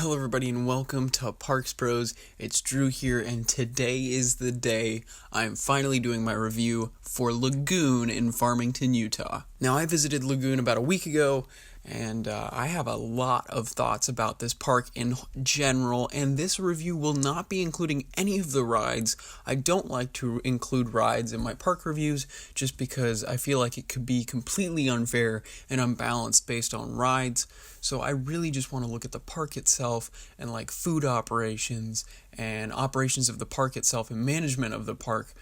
Hello everybody and welcome to Parks Bros. It's Drew here and today is the day I'm finally doing my review for Lagoon in Farmington, Utah. Now I visited Lagoon about a week ago and I have a lot of thoughts about this park in general, and this review will not be including any of the rides. I don't like to include rides in my park reviews just because I feel like it could be completely unfair and unbalanced based on rides. So I really just want to look at the park itself and like food operations and operations of the park itself and management of the park,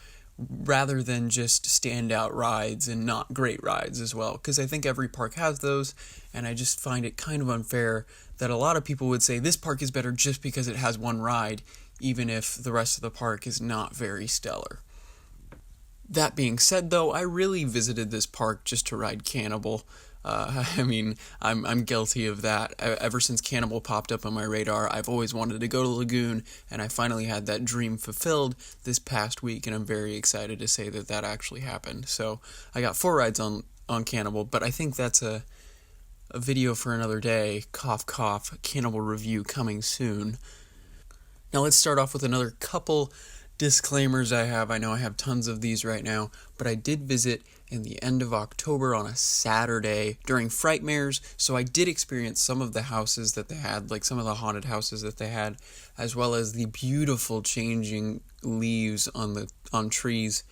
rather than just standout rides and not great rides as well, because I think every park has those, and I just find it kind of unfair that a lot of people would say this park is better just because it has one ride, even if the rest of the park is not very stellar. That being said, though, I really visited this park just to ride Cannibal. I'm guilty of that. Ever since Cannibal popped up on my radar, I've always wanted to go to Lagoon, and I finally had that dream fulfilled this past week, and I'm very excited to say that that actually happened. So I got 4 rides on Cannibal, but I think that's a video for another day. Cough, cough, Cannibal review coming soon. Now let's start off with another couple disclaimers I have. I know I have tons of these right now, but I did visit in the end of October on a Saturday during Frightmares, so I did experience some of the houses that they had, like some of the haunted houses that they had, as well as the beautiful changing leaves on trees,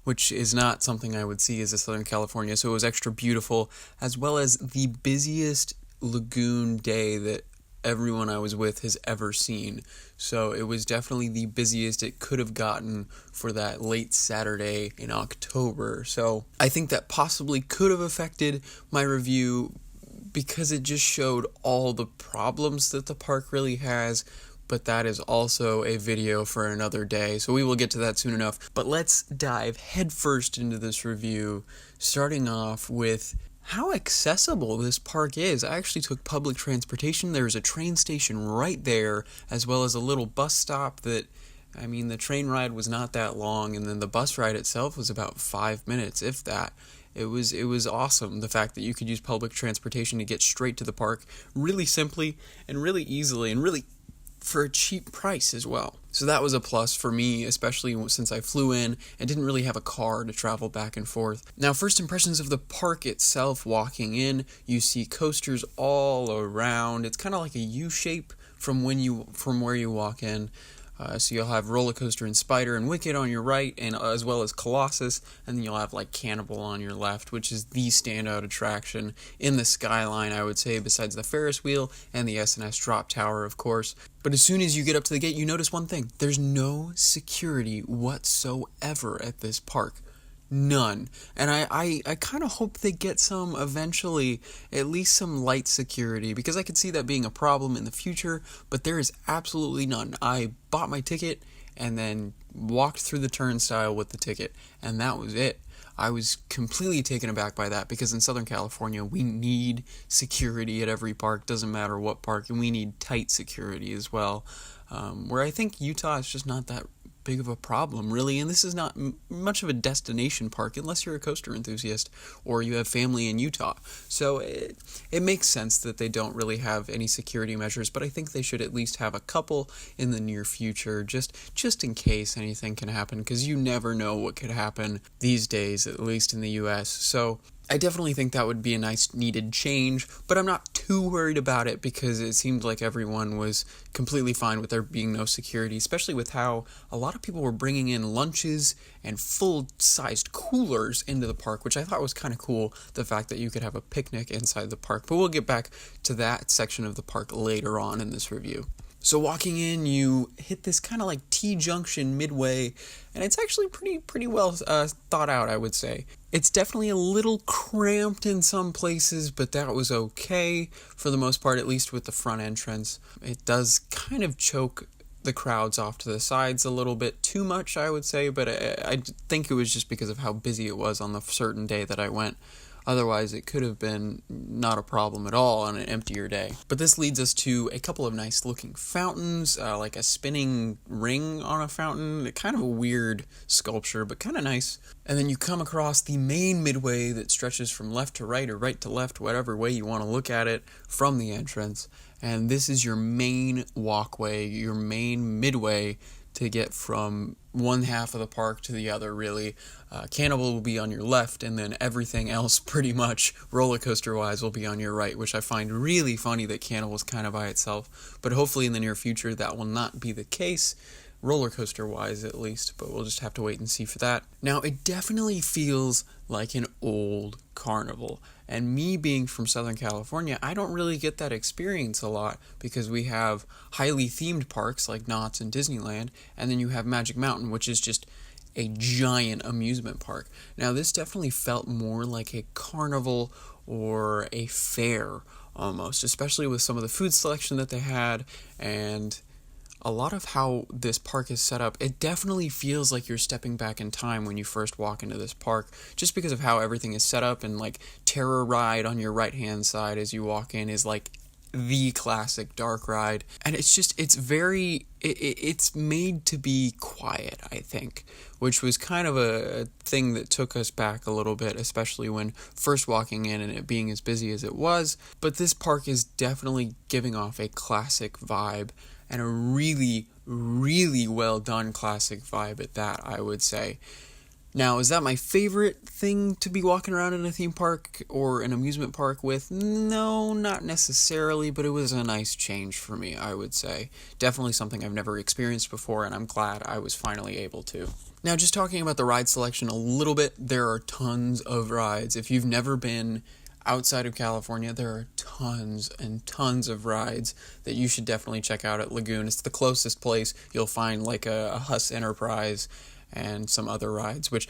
which is not something I would see as a Southern California, so it was extra beautiful, as well as the busiest Lagoon day that everyone I was with has ever seen. So it was definitely the busiest it could have gotten for that late Saturday in October. So I think that possibly could have affected my review because it just showed all the problems that the park really has. But that is also a video for another day, so we will get to that soon enough. But let's dive headfirst into this review, starting off with how accessible this park is. I actually took public transportation. There's a train station right there, as well as a little bus stop the train ride was not that long, and then the bus ride itself was about 5 minutes, if that. It was awesome, the fact that you could use public transportation to get straight to the park really simply and really easily and really for a cheap price as well. So that was a plus for me, especially since I flew in and didn't really have a car to travel back and forth. Now, first impressions of the park itself. Walking in, you see coasters all around. It's kind of like a U shape from where you walk in. So you'll have Roller Coaster and Spider and Wicked on your right, and as well as Colossus, and then you'll have like Cannibal on your left, which is the standout attraction in the skyline, I would say, besides the Ferris wheel and the S&S drop tower, of course. But as soon as you get up to the gate, you notice one thing: there's no security whatsoever at this park. None. And I kind of hope they get some eventually, at least some light security, because I could see that being a problem in the future, but there is absolutely none. I bought my ticket and then walked through the turnstile with the ticket, and that was it. I was completely taken aback by that, because in Southern California, we need security at every park, doesn't matter what park, and we need tight security as well, where I think Utah is just not that big of a problem, really, and this is not much of a destination park unless you're a coaster enthusiast or you have family in Utah. So it makes sense that they don't really have any security measures, but I think they should at least have a couple in the near future, just in case anything can happen, because you never know what could happen these days, at least in the US. So I definitely think that would be a nice needed change, but I'm not too worried about it because it seemed like everyone was completely fine with there being no security, especially with how a lot of people were bringing in lunches and full-sized coolers into the park, which I thought was kind of cool, the fact that you could have a picnic inside the park. But we'll get back to that section of the park later on in this review. So walking in, you hit this kind of like T-junction midway, and it's actually pretty well thought out, I would say. It's definitely a little cramped in some places, but that was okay for the most part, at least with the front entrance. It does kind of choke the crowds off to the sides a little bit too much, I would say, but I think it was just because of how busy it was on the certain day that I went. Otherwise, it could have been not a problem at all on an emptier day. But this leads us to a couple of nice looking fountains, like a spinning ring on a fountain. Kind of a weird sculpture, but kind of nice. And then you come across the main midway that stretches from left to right or right to left, whatever way you want to look at it, from the entrance. And this is your main walkway, your main midway to get from one half of the park to the other, really. Cannibal will be on your left, and then everything else, pretty much, roller coaster-wise, will be on your right, which I find really funny that Cannibal's kind of by itself. But hopefully in the near future that will not be the case, roller coaster-wise at least, but we'll just have to wait and see for that. Now, it definitely feels like an old carnival. And me being from Southern California, I don't really get that experience a lot because we have highly themed parks like Knott's and Disneyland, and then you have Magic Mountain, which is just a giant amusement park. Now, this definitely felt more like a carnival or a fair almost, especially with some of the food selection that they had and a lot of how this park is set up. It definitely feels like you're stepping back in time when you first walk into this park, just because of how everything is set up. And like Terror Ride on your right hand side as you walk in is like the classic dark ride, and it's made to be quiet, I think, which was kind of a thing that took us back a little bit, especially when first walking in and it being as busy as it was. But this park is definitely giving off a classic vibe, and a really, really well done classic vibe at that, I would say. Now, is that my favorite thing to be walking around in a theme park or an amusement park with? No, not necessarily, but it was a nice change for me, I would say. Definitely something I've never experienced before, and I'm glad I was finally able to. Now, just talking about the ride selection a little bit, there are tons of rides. If you've never been outside of California, there are tons and tons of rides that you should definitely check out at Lagoon. It's the closest place you'll find like a Huss Enterprise and some other rides, which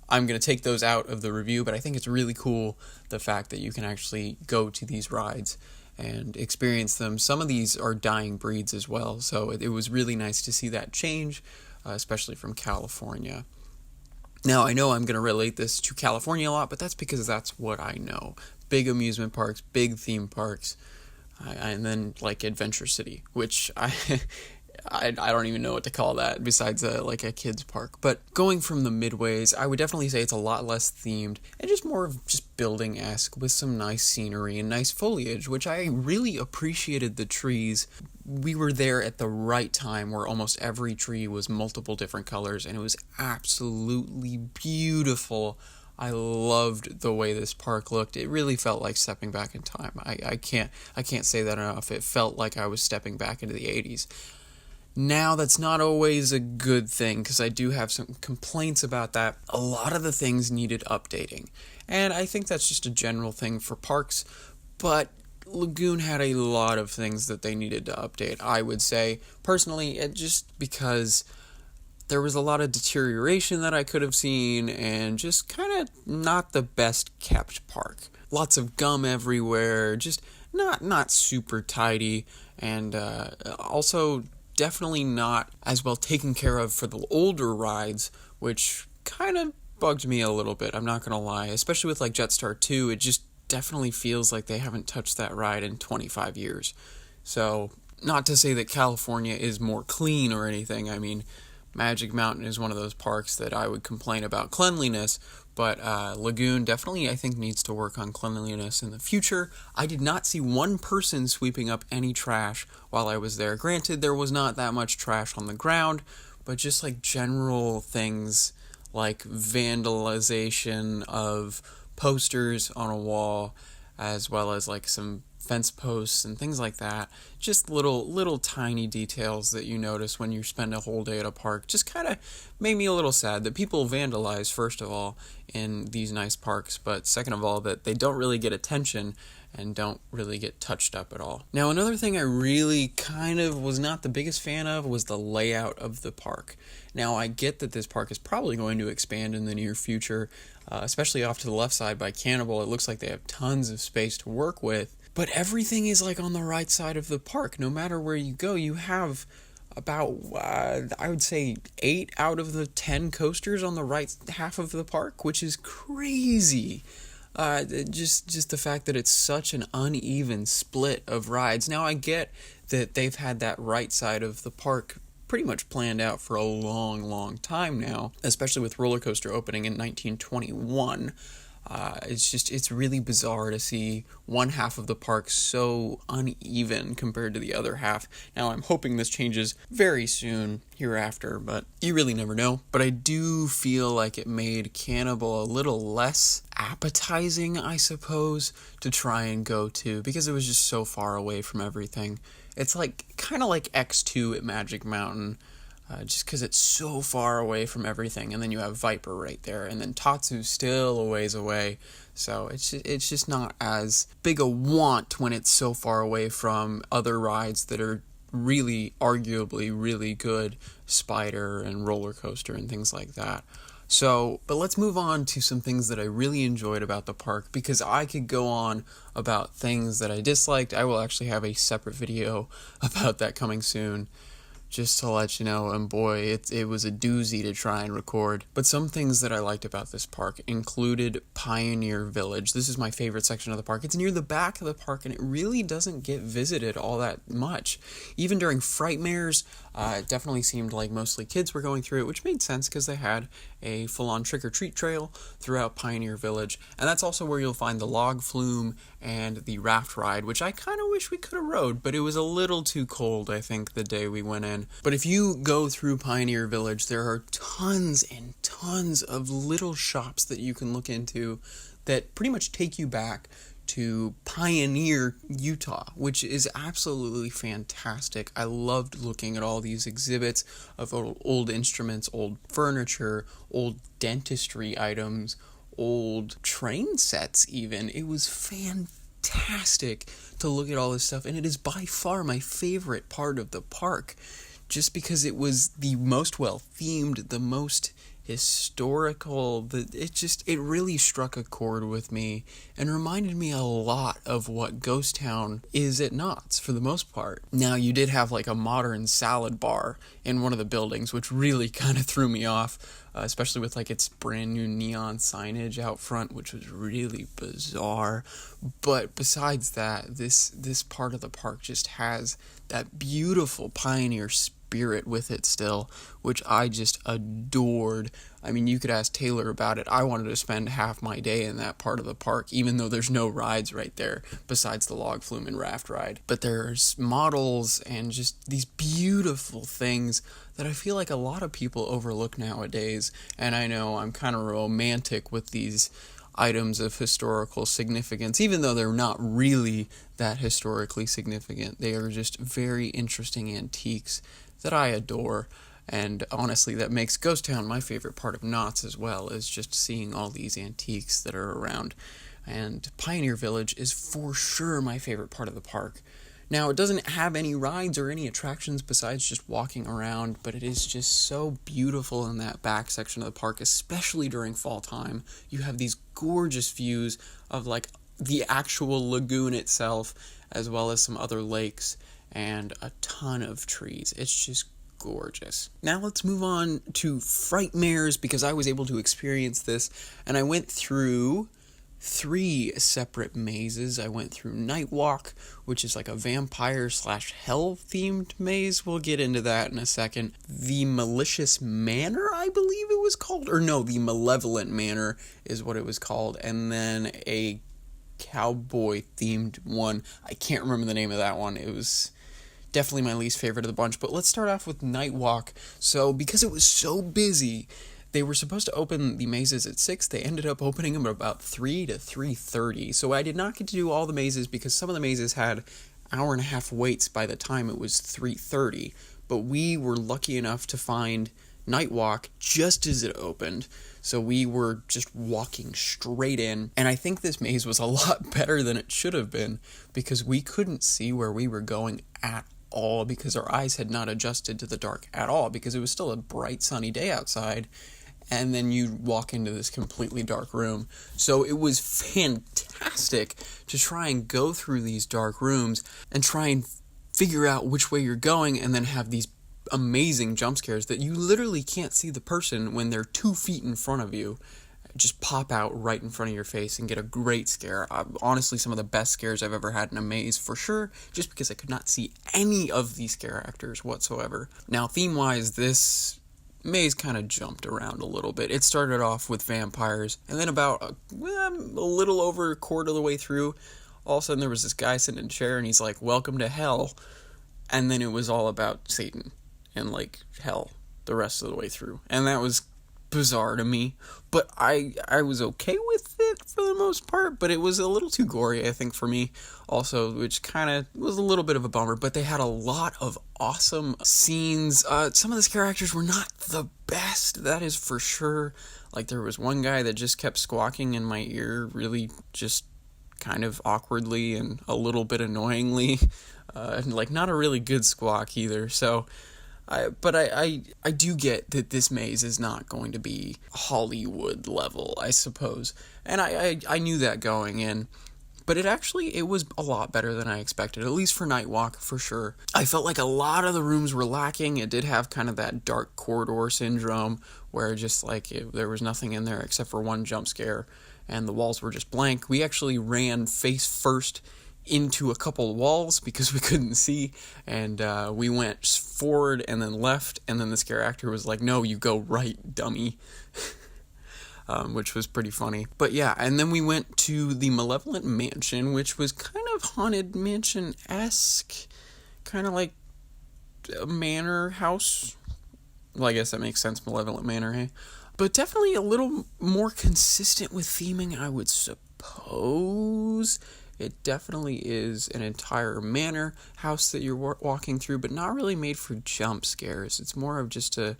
I'm going to take those out of the review, but I think it's really cool the fact that you can actually go to these rides and experience them. Some of these are dying breeds as well, so it was really nice to see that change, especially from California. Now, I know I'm going to relate this to California a lot, but that's because that's what I know. Big amusement parks, big theme parks, and then like Adventure City, which I don't even know what to call that besides like a kid's park. But going from the midways, I would definitely say it's a lot less themed and just more of just building-esque with some nice scenery and nice foliage, which I really appreciated the trees. We were there at the right time where almost every tree was multiple different colors, and it was absolutely beautiful. I loved the way this park looked. It really felt like stepping back in time. I can't say that enough. It felt like I was stepping back into the 80s. Now, that's not always a good thing, because I do have some complaints about that. A lot of the things needed updating, and I think that's just a general thing for parks, but Lagoon had a lot of things that they needed to update, I would say. Personally, just because there was a lot of deterioration that I could have seen, and just kind of not the best kept park. Lots of gum everywhere, just not super tidy, and also definitely not as well taken care of for the older rides, which kind of bugged me a little bit, I'm not gonna lie. Especially with like Jetstar 2, it just definitely feels like they haven't touched that ride in 25 years. So, not to say that California is more clean or anything. I mean, Magic Mountain is one of those parks that I would complain about cleanliness, but Lagoon definitely, I think, needs to work on cleanliness in the future. I did not see one person sweeping up any trash while I was there. Granted, there was not that much trash on the ground, but just like general things like vandalization of posters on a wall, as well as like some fence posts and things like that. Just little tiny details that you notice when you spend a whole day at a park. Just kind of made me a little sad that people vandalize, first of all, in these nice parks, but second of all, that they don't really get attention and don't really get touched up at all. Now, another thing I really kind of was not the biggest fan of was the layout of the park. Now, I get that this park is probably going to expand in the near future, especially off to the left side by Cannibal. It looks like they have tons of space to work with, but everything is like on the right side of the park. No matter where you go, you have about, I would say, 8 out of the 10 coasters on the right half of the park, which is crazy. Just the fact that it's such an uneven split of rides. Now I get that they've had that right side of the park pretty much planned out for a long, long time now, especially with roller coaster opening in 1921. It's really bizarre to see one half of the park so uneven compared to the other half. Now, I'm hoping this changes very soon hereafter, but you really never know. But I do feel like it made Cannibal a little less appetizing, I suppose, to try and go to, because it was just so far away from everything. It's kind of like X2 at Magic Mountain. Just because it's so far away from everything, and then you have Viper right there, and then Tatsu's still a ways away, so it's just not as big a want when it's so far away from other rides that are really, arguably, really good, Spider and Roller Coaster and things like that. So, but let's move on to some things that I really enjoyed about the park, because I could go on about things that I disliked. I will actually have a separate video about that coming soon, just to let you know, and boy, it was a doozy to try and record. But some things that I liked about this park included Pioneer Village. This is my favorite section of the park. It's near the back of the park, and it really doesn't get visited all that much. Even during Frightmares, it definitely seemed like mostly kids were going through it, which made sense because they had a full-on trick-or-treat trail throughout Pioneer Village. And that's also where you'll find the log flume and the raft ride, which I kind of wish we could have rode, but it was a little too cold, I think, the day we went in. But if you go through Pioneer Village, there are tons and tons of little shops that you can look into that pretty much take you back to Pioneer, Utah, which is absolutely fantastic. I loved looking at all these exhibits of old instruments, old furniture, old dentistry items, old train sets even. It was fantastic to look at all this stuff, and it is by far my favorite part of the park, just because it was the most well-themed, the most historical. It really struck a chord with me and reminded me a lot of what Ghost Town is at Knott's for the most part. Now, you did have a modern salad bar in one of the buildings, which really kind of threw me off, especially with its brand new neon signage out front, which was really bizarre. But besides that, this part of the park just has that beautiful pioneer spirit with it still, which I just adored. I mean, you could ask Taylor about it. I wanted to spend half my day in that part of the park, even though there's no rides right there besides the log flume and raft ride. But there's models and just these beautiful things that I feel like a lot of people overlook nowadays. And I know I'm kind of romantic with these items of historical significance, even though they're not really that historically significant. They are just very interesting antiques that I adore. And honestly, that makes Ghost Town my favorite part of Knott's as well, is just seeing all these antiques that are around. And Pioneer Village is for sure my favorite part of the park. Now, it doesn't have any rides or any attractions besides just walking around, but it is just so beautiful in that back section of the park, especially during fall time. You have these gorgeous views of the actual lagoon itself, as well as some other lakes and a ton of trees. It's just gorgeous. Now let's move on to Frightmares, because I was able to experience this, and I went through 3 separate mazes. I went through Nightwalk, which is a vampire/hell themed maze. We'll get into that in a second. The Malicious Manor, I believe it was called, or no, the Malevolent Manor is what it was called, and then a cowboy themed one. I can't remember the name of that one. It was definitely my least favorite of the bunch. But let's start off with Nightwalk. So because it was so busy, they were supposed to open the mazes at 6. They ended up opening them at about 3 to 3:30. So I did not get to do all the mazes, because some of the mazes had hour and a half waits by the time it was 3:30. But we were lucky enough to find Nightwalk just as it opened. So we were just walking straight in. And I think this maze was a lot better than it should have been, because we couldn't see where we were going at all, because our eyes had not adjusted to the dark at all, because it was still a bright sunny day outside, and then you walk into this completely dark room. So it was fantastic to try and go through these dark rooms and try and figure out which way you're going, and then have these amazing jump scares that you literally can't see the person when they're 2 feet in front of you. just pop out right in front of your face and get a great scare. Honestly, some of the best scares I've ever had in a maze, for sure, just because I could not see any of these scare actors whatsoever. Now, theme-wise, this maze kind of jumped around a little bit. It started off with vampires, and then about a little over a quarter of the way through, all of a sudden there was this guy sitting in a chair, and he's like, "Welcome to hell," and then it was all about Satan and, like, hell the rest of the way through, and that was bizarre to me, but I was okay with it for the most part, but it was a little too gory, I think, for me also, which kind of was a little bit of a bummer. But they had a lot of awesome scenes. Some of the scare actors were not the best, that is for sure. Like, there was one guy that just kept squawking in my ear, really just kind of awkwardly and a little bit annoyingly, like, not a really good squawk either. So I do get that this maze is not going to be Hollywood level, I suppose. And I knew that going in. But it was a lot better than I expected, at least for Night Walk, for sure. I felt like a lot of the rooms were lacking. It did have kind of that dark corridor syndrome, where just like there was nothing in there except for one jump scare, and the walls were just blank. We actually ran face first into a couple of walls because we couldn't see, and we went forward and then left, and then the scare actor was like, "No, you go right, dummy." Which was pretty funny. But yeah, and then we went to the Malevolent Mansion, which was kind of Haunted Mansion-esque, kind of like a manor house. Well, I guess that makes sense, Malevolent Manor, hey? But definitely a little more consistent with theming, I would suppose. It definitely is an entire manor house that you're walking through, but not really made for jump scares. It's more of just a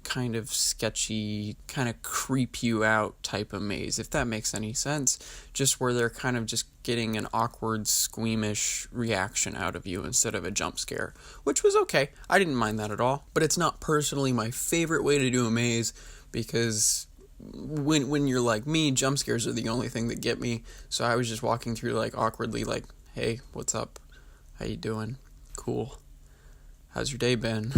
kind of sketchy, kind of creep you out type of maze, if that makes any sense. Just where they're kind of just getting an awkward, squeamish reaction out of you instead of a jump scare, which was okay. I didn't mind that at all, but it's not personally my favorite way to do a maze, because when you're like me, jump scares are the only thing that get me. So I was just walking through like awkwardly, like, "Hey, what's up? How you doing? Cool. How's your day been?"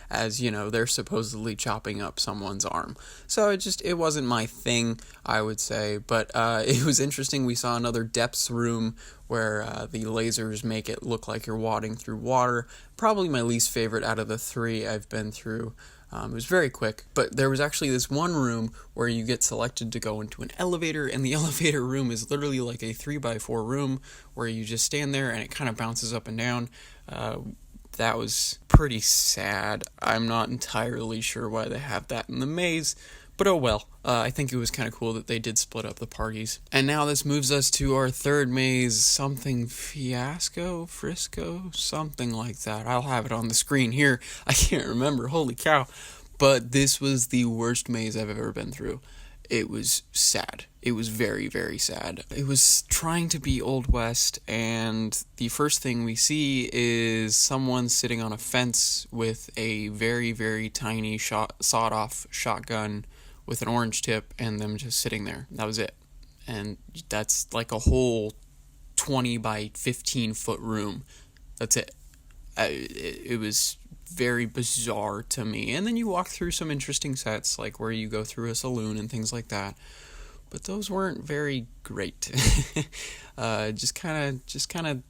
As, you know, they're supposedly chopping up someone's arm. So it wasn't my thing, I would say. But it was interesting. We saw another depths room where the lasers make it look like you're wading through water. Probably my least favorite out of the three I've been through. It was very quick, but there was actually this one room where you get selected to go into an elevator, and the elevator room is literally like a 3x4 room where you just stand there and it kind of bounces up and down. That was pretty sad. I'm not entirely sure why they have that in the maze, but oh well. I think it was kind of cool that they did split up the parties. And now this moves us to our third maze, something Frisco, something like that. I'll have it on the screen here. I can't remember, holy cow. But this was the worst maze I've ever been through. It was sad. It was very, very sad. It was trying to be Old West, and the first thing we see is someone sitting on a fence with a very, very tiny sawed-off shotgun with an orange tip, and them just sitting there. That was it. And that's like a whole 20 by 15 foot room. That's it. It was very bizarre to me. And then you walk through some interesting sets, like where you go through a saloon and things like that, but those weren't very great. just kind of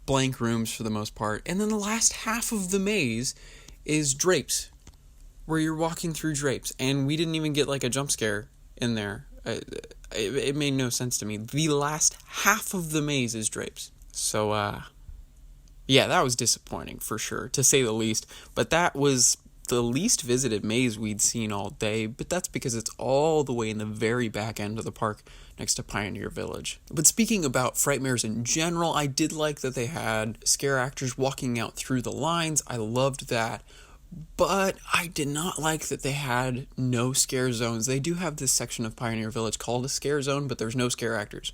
blank rooms for the most part. And then the last half of the maze is drapes, where you're walking through drapes, and we didn't even get like a jump scare in there. It made no sense to me. The last half of the maze is drapes. So yeah, that was disappointing for sure, to say the least. But that was the least visited maze we'd seen all day, but that's because it's all the way in the very back end of the park next to Pioneer Village. But speaking about Frightmares in general, I did like that they had scare actors walking out through the lines. I loved that. But I did not like that they had no scare zones. They do have this section of Pioneer Village called a scare zone, but there's no scare actors,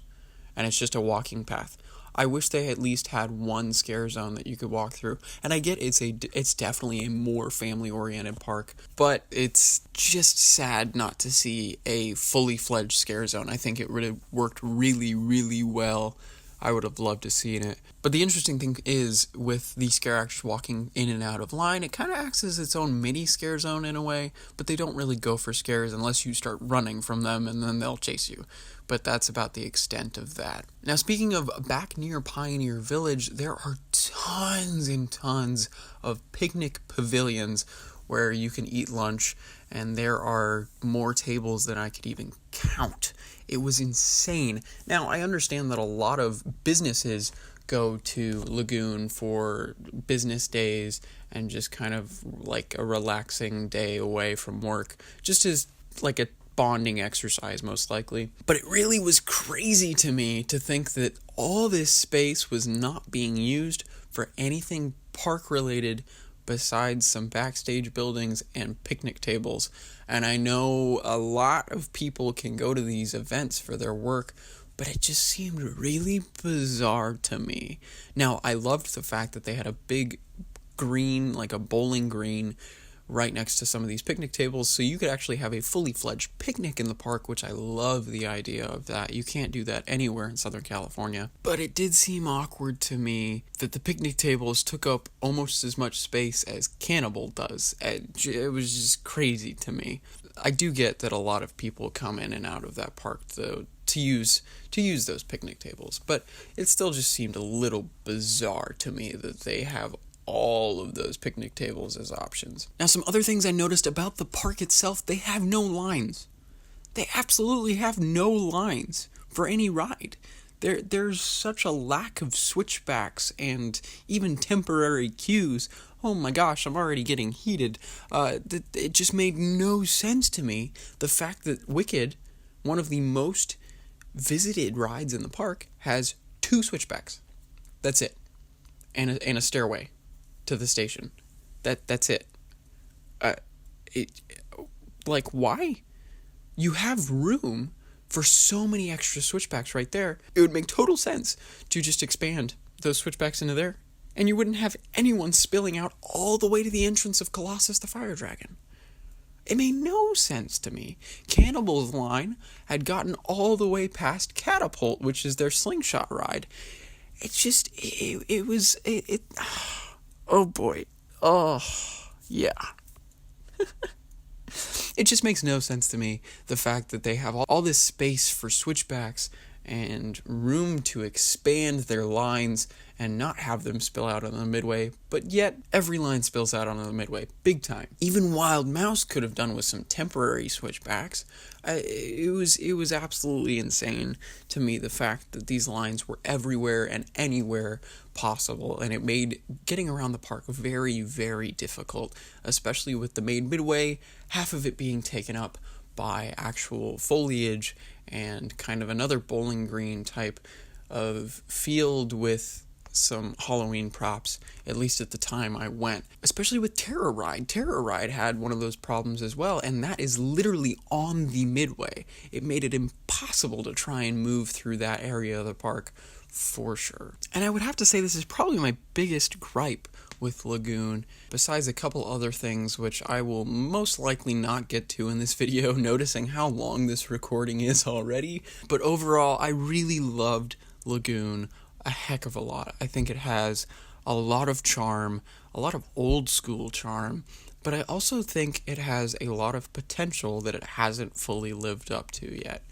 and it's just a walking path. I wish they at least had one scare zone that you could walk through. And I get it's definitely a more family-oriented park, but it's just sad not to see a fully fledged scare zone. I think it would have worked really, really well I would have loved to seen it. But the interesting thing is, with the scare actors walking in and out of line, it kind of acts as its own mini scare zone in a way, but they don't really go for scares unless you start running from them, and then they'll chase you. But that's about the extent of that. Now, speaking of back near Pioneer Village, there are tons and tons of picnic pavilions where you can eat lunch, and there are more tables than I could even count. It was insane. Now, I understand that a lot of businesses go to Lagoon for business days and just kind of like a relaxing day away from work, just as like a bonding exercise, most likely. But it really was crazy to me to think that all this space was not being used for anything park related besides some backstage buildings and picnic tables. And I know a lot of people can go to these events for their work, but it just seemed really bizarre to me. Now, I loved the fact that they had a big green, like a bowling green, right next to some of these picnic tables, so you could actually have a fully fledged picnic in the park, which I love the idea of that. You can't do that anywhere in Southern California. But it did seem awkward to me that the picnic tables took up almost as much space as Cannibal does. It was just crazy to me. I do get that a lot of people come in and out of that park though to use those picnic tables, but it still just seemed a little bizarre to me that they have all of those picnic tables as options. Now, some other things I noticed about the park itself, they have no lines. They absolutely have no lines for any ride. There's such a lack of switchbacks and even temporary queues. Oh my gosh, I'm already getting heated. It just made no sense to me. The fact that Wicked, one of the most visited rides in the park, has 2 switchbacks. That's it. And a stairway to the station. That's it. Like, why? You have room for so many extra switchbacks right there. It would make total sense to just expand those switchbacks into there, and you wouldn't have anyone spilling out all the way to the entrance of Colossus the Fire Dragon. It made no sense to me. Cannibal's line had gotten all the way past Catapult, which is their slingshot ride. It's just, oh boy. Oh, yeah. It just makes no sense to me, the fact that they have all this space for switchbacks and room to expand their lines and not have them spill out on the midway, but yet every line spills out on the midway, big time. Even Wild Mouse could have done with some temporary switchbacks. It was absolutely insane to me, the fact that these lines were everywhere and anywhere possible, and it made getting around the park very, very difficult, especially with the main midway, half of it being taken up by actual foliage and kind of another Bowling Green type of field with some Halloween props, at least at the time I went. Especially with Terror Ride. Terror Ride had one of those problems as well, and that is literally on the midway. It made it impossible to try and move through that area of the park for sure. And I would have to say this is probably my biggest gripe with Lagoon, besides a couple other things which I will most likely not get to in this video, noticing how long this recording is already. But overall, I really loved Lagoon a heck of a lot. I think it has a lot of charm, a lot of old school charm, but I also think it has a lot of potential that it hasn't fully lived up to yet.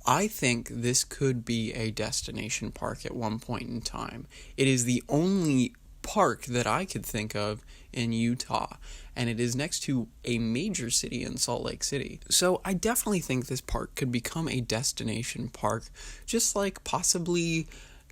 I think this could be a destination park at one point in time. It is the only park that I could think of in Utah, and it is next to a major city in Salt Lake City. So I definitely think this park could become a destination park, just like possibly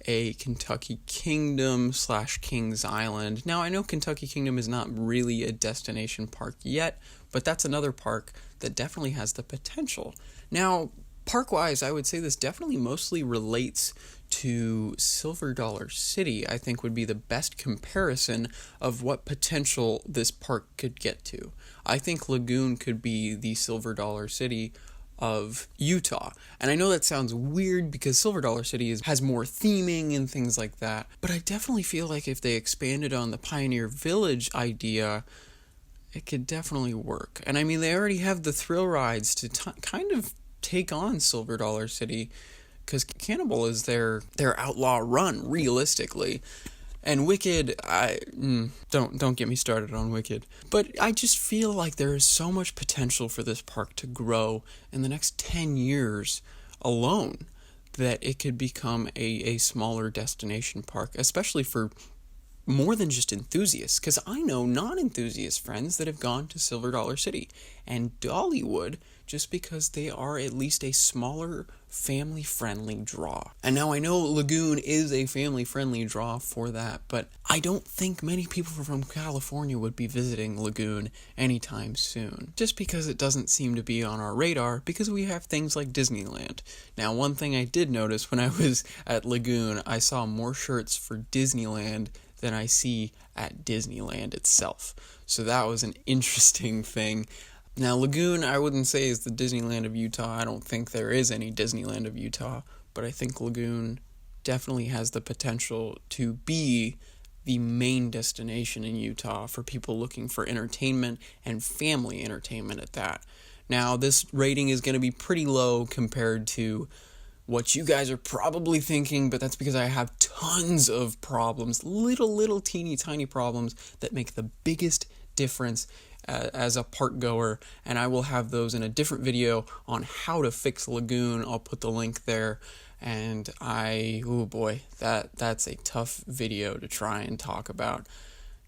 a Kentucky Kingdom / Kings Island. Now, I know Kentucky Kingdom is not really a destination park yet, but that's another park that definitely has the potential. Now, park-wise, I would say this definitely mostly relates to Silver Dollar City, I think would be the best comparison of what potential this park could get to. I think Lagoon could be the Silver Dollar City of Utah. And I know that sounds weird because Silver Dollar City has more theming and things like that, but I definitely feel like if they expanded on the Pioneer Village idea, it could definitely work. And I mean, they already have the thrill rides to kind of take on Silver Dollar City because Cannibal is their outlaw run, realistically. And Wicked, don't get me started on Wicked. But I just feel like there is so much potential for this park to grow in the next 10 years alone, that it could become a smaller destination park, especially for more than just enthusiasts, because I know non-enthusiast friends that have gone to Silver Dollar City and Dollywood just because they are at least a smaller, family-friendly draw. And now I know Lagoon is a family-friendly draw for that, but I don't think many people from California would be visiting Lagoon anytime soon, just because it doesn't seem to be on our radar, because we have things like Disneyland. Now, one thing I did notice when I was at Lagoon, I saw more shirts for Disneyland than I see at Disneyland itself. So that was an interesting thing. Now, Lagoon, I wouldn't say is the Disneyland of Utah. I don't think there is any Disneyland of Utah, but I think Lagoon definitely has the potential to be the main destination in Utah for people looking for entertainment and family entertainment at that. Now, this rating is going to be pretty low compared to what you guys are probably thinking, but that's because I have tons of problems, little teeny tiny problems that make the biggest difference as a park goer, and I will have those in a different video on how to fix Lagoon. I'll put the link there, and oh boy, that's a tough video to try and talk about.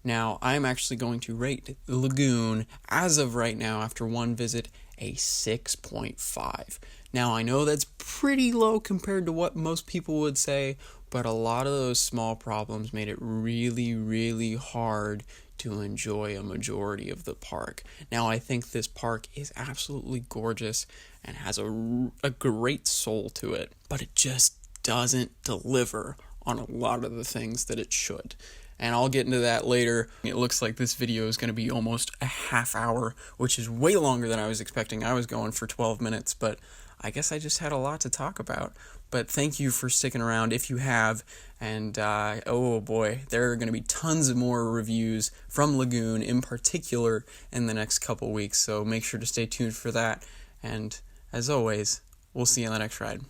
Now, I'm actually going to rate Lagoon, as of right now, after one visit, a 6.5. Now, I know that's pretty low compared to what most people would say, but a lot of those small problems made it really hard to enjoy a majority of the park. Now, I think this park is absolutely gorgeous and has a great soul to it, but it just doesn't deliver on a lot of the things that it should. And I'll get into that later. It looks like this video is going to be almost a half hour, which is way longer than I was expecting. I was going for 12 minutes, but I guess I just had a lot to talk about. But thank you for sticking around if you have. And oh boy, there are going to be tons of more reviews from Lagoon in particular in the next couple weeks. So make sure to stay tuned for that. And as always, we'll see you on the next ride.